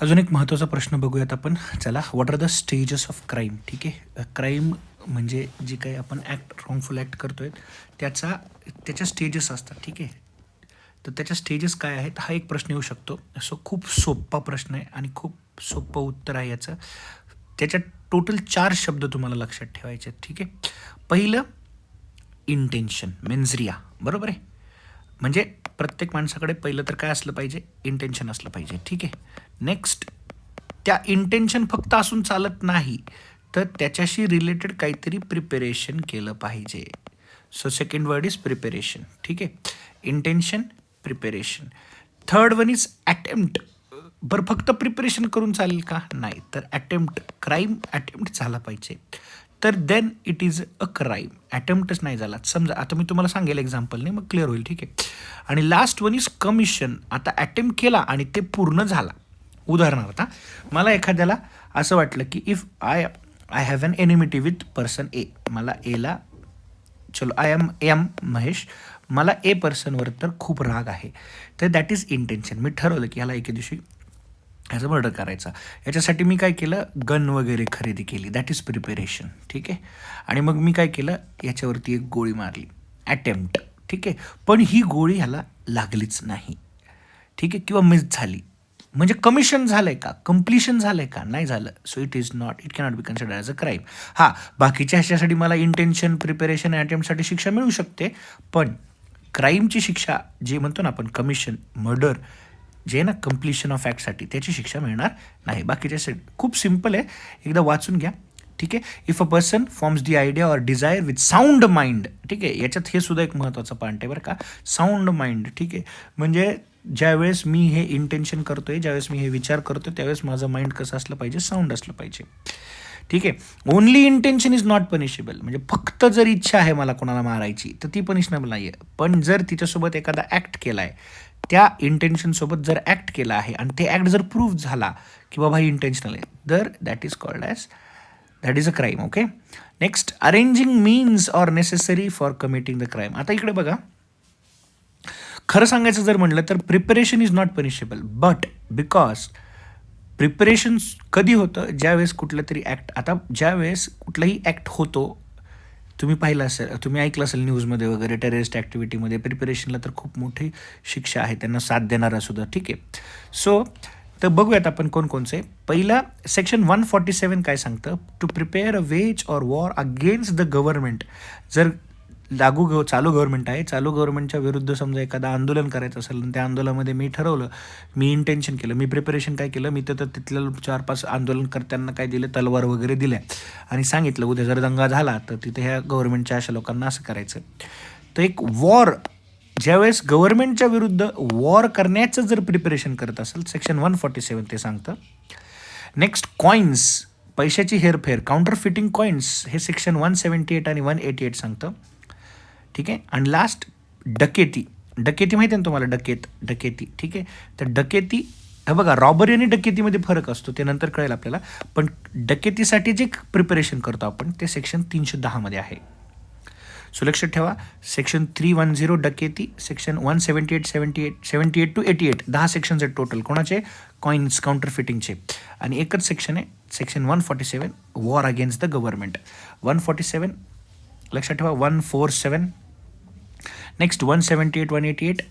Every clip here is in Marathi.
अजून एक महत्त्वाचा प्रश्न बघूयात आपण. चला, what are the stages of crime? ठीक आहे, क्राईम म्हणजे जी काही आपण रॉंगफुल ॲक्ट करतोय त्याच्या स्टेजेस असतात. ठीक आहे, तर त्याच्या स्टेजेस काय आहेत हा एक प्रश्न येऊ शकतो. सो खूप सोपा प्रश्न आहे आणि खूप सोपं उत्तर आहे याचं. त्याच्यात टोटल 4 शब्द तुम्हाला लक्षात ठेवायचे आहेत. ठीक आहे, पहिलं इंटेन्शन, मेन्झरिया. बरोबर आहे, म्हणजे प्रत्येक माणसाकडे पहिलं तर काय असलं पाहिजे? इंटेन्शन असलं पाहिजे. ठीक आहे, नेक्स्ट त्या इंटेन्शन फक्त असून चालत नाही, तर त्याच्याशी रिलेटेड काहीतरी प्रिपेरेशन केलं पाहिजे. So second word is preparation. ठीक आहे, intention, preparation. Third one is attempt. बरं, फक्त प्रिपरेशन करून चालेल का? नाही, तर अटेम्प्ट, क्राईम अटेम्प्ट झाला पाहिजे, तर then it is a crime. अटेम्प्टच नाही झाला, समजा आता मी तुम्हाला सांगेल एक्झाम्पलने, मग क्लिअर होईल. ठीक आहे, आणि लास्ट वन इज कमिशन. आता अटेम्प्ट केला आणि ते पूर्ण झाला. उदाहरणार्थ, मला एखाद्याला असं वाटलं की if I have an enmity with person A. मला एला, चलो आय एम महेश, मला ए पर्सनवर तर खूप राग आहे, तर दॅट इज इंटेन्शन. मी ठरवलं की ह्याला एके दिवशी ह्याचं मर्डर करायचा. याच्यासाठी मी काय केलं? गन वगैरे खरेदी केली, दॅट इज प्रिपेरेशन. ठीक आहे, आणि मग मी काय केलं? याच्यावरती एक गोळी मारली, अटेम्प्ट. ठीक आहे, पण ही गोळी ह्याला लागलीच नाही. ठीक आहे, किंवा मिस झाली, म्हणजे कमिशन झालंय का? कम्प्लिशन झालंय का? नाही झालं. So it cannot be consider as a crime. हां, बाकीच्या ह्याच्यासाठी मला इंटेन्शन, प्रिपेरेशन, अटेम्प्टसाठी शिक्षा मिळू शकते, पण क्राईमची शिक्षा जे म्हणतो ना आपण कमिशन, मर्डर, जे ना कम्प्लिशन ऑफ ॲक्टसाठी, त्याची शिक्षा मिळणार नाही. बाकीच्या खूप सिम्पल आहे, एकदा वाचून घ्या. ठीक आहे, if a person forms the idea or desire with sound mind. ठीक आहे, याच्यात हे सुद्धा एक महत्त्वाचं पॉईंट आहे बरं का, साऊंड माइंड. ठीक आहे, म्हणजे ज्यावेळेस मी हे इंटेन्शन करतोय, ज्यावेळेस मी हे विचार करतोय, त्यावेळेस माझं माइंड कसं असलं पाहिजे? साऊंड असलं पाहिजे. ठीक आहे, only intention is not punishable. म्हणजे फक्त जर इच्छा आहे मला कोणाला मारायची, तर ती पनिशनेबल नाही आहे. पण जर तिच्यासोबत एखादा ॲक्ट केला आहे, त्या इंटेन्शनसोबत जर ॲक्ट केला आहे आणि ते ॲक्ट जर प्रूव्ह झाला की बाबा ही इंटेन्शनल आहे, तर that is a crime. Okay, next, arranging means or necessary for committing the crime. आता इकडे बघा, खरं सांगायचं जर म्हटलं तर preparation is not punishable, but because preparation कधी होतं? ज्यावेळेस कुठलं तरी ॲक्ट, आता ज्यावेळेस कुठलाही ॲक्ट होतो, तुम्ही पाहिलं असेल, तुम्ही ऐकलं असेल न्यूजमध्ये वगैरे, टेररिस्ट ॲक्टिव्हिटीमध्ये प्रिपरेशनला तर खूप मोठी शिक्षा आहे, त्यांना साथ देणारा सुद्धा. ठीक आहे, सो तर बघूयात आपण कोणकोणचे. पहिला सेक्शन 147 काय सांगतं? To prepare a wage or war against the government. जर चालू गव्हर्नमेंट आहे, चालू गव्हर्नमेंटच्या विरुद्ध समजा एखादं आंदोलन करायचं असेल आणि त्या आंदोलनामध्ये मी ठरवलं, मी इंटेन्शन केलं, मी प्रिपरेशन काय केलं, मी तर तिथल्या 4-5 आंदोलनकर्त्यांना काय दिलं? तलवार वगैरे दिल्या आणि सांगितलं उद्या जर दंगा झाला तर तिथे ह्या गव्हर्नमेंटच्या अशा लोकांना असं करायचं. तर एक वॉर, ज्यावेळेस गव्हर्नमेंटच्या विरुद्ध वॉर करण्याचं जर प्रिपरेशन करत असेल, सेक्शन 147 ते सांगतं. नेक्स्ट, कॉईन्स, पैशाची हेरफेर, काउंटर फिटिंग कॉईन्स, हे सेक्शन 178 आणि 188 सांगतं. ठीक आहे, आणि लास्ट, डकेती. डकेती माहिती आहे ना तुम्हाला? डकेती. ठीक आहे, तर डकेती, हे बघा, रॉबरी आणि डकेतीमध्ये फरक असतो, ते नंतर कळेल आपल्याला. पण डकेतीसाठी जे प्रिपरेशन करतो आपण, ते सेक्शन 310 मध्ये आहे. सो लक्षात ठेवा, सेक्शन 310 डकेती, सेक्शन 178, 78 टू 88, 10 सेक्शन्स आहेत टोटल. कोणाचे? कॉईन्स, काउंटर फिटिंगचे. आणि एकच सेक्शन आहे, section 147, war against the government. 147 लक्षात ठेवा, 147. नेक्स्ट 178, 188,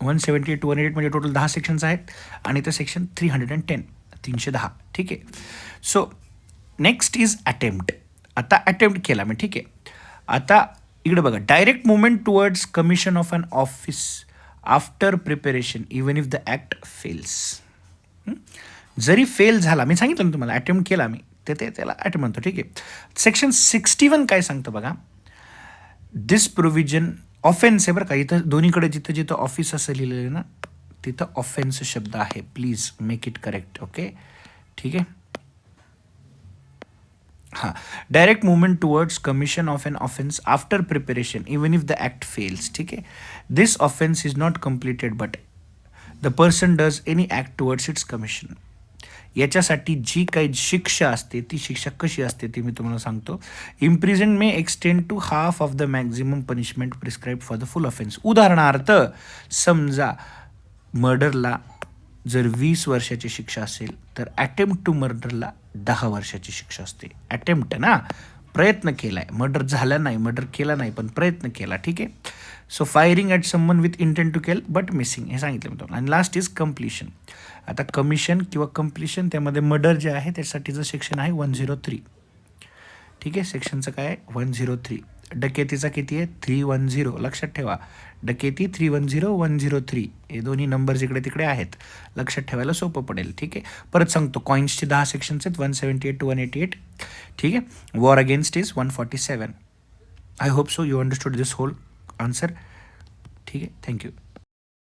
178 टू 188 म्हणजे टोटल 10 सेक्शन्स आहेत, आणि ते सेक्शन 310, 310. ठीक आहे, सो नेक्स्ट इज अटेम्प्ट. आता अटेम्प्ट केला मी. ठीक आहे, आता इकडे बघा, direct movement towards commission of an office after preparation even if the act fails. जरी फेल झाला, मी सांगितलं ना तुम्हाला, अटेम्प्ट केला मी, त्याला अटेम्प्ट म्हणतो. ठीक आहे, सेक्शन 61 काय सांगतं बघा, दिस प्रोव्हिजन ऑफेन्स आहे बरं का, इथं दोन्हीकडे जिथं ऑफिस असं लिहिलेलं आहे ना, तिथं ऑफेन्स शब्द आहे, please make it correct. Okay, ठीक आहे, हां, direct movement towards commission of an offence after preparation even if the act fails. ठीक आहे, this offence is not completed but the person does any act towards its commission. याच्यासाठी जी काही शिक्षा असते, ती शिक्षा कशी असते ते मी तुम्हाला सांगतो. Imprison may extend to half of the maximum punishment prescribe for the full offence. उदाहरणार्थ, समजा मर्डरला जर 20 वर्षाची शिक्षा असेल तर अटेम्प्ट टू मर्डरला 10 वर्षाची शिक्षा असते. अटेम्प्ट ना, प्रयत्न केला आहे, मर्डर झाला नाही, मर्डर केला नाही, पण प्रयत्न केला. ठीक आहे. So firing at someone with intent to kill but missing, हे सांगितलं मी तुम्हाला. आणि लास्ट इज कम्प्लिशन. आता कमिशन किंवा कम्प्लिशन, त्यामध्ये मर्डर जे आहे त्यासाठीचं सेक्शन आहे 103. ठीक आहे. सेक्शनचं काय आहे 103. डकेतीचा किती आहे 310. लक्षात ठेवा, डकेती 310 103 हे दोन्ही नंबर्स इकडे तिकडे आहेत, लक्षात ठेवायला सोपं पडेल. ठीक आहे. परत सांगतो, कॉईन्सचे 10 सेक्शन्स आहेत 178 to 188. ठीक आहे. War against is 147. I hope so you understood this whole answer. ठीक आहे. थँक्यू.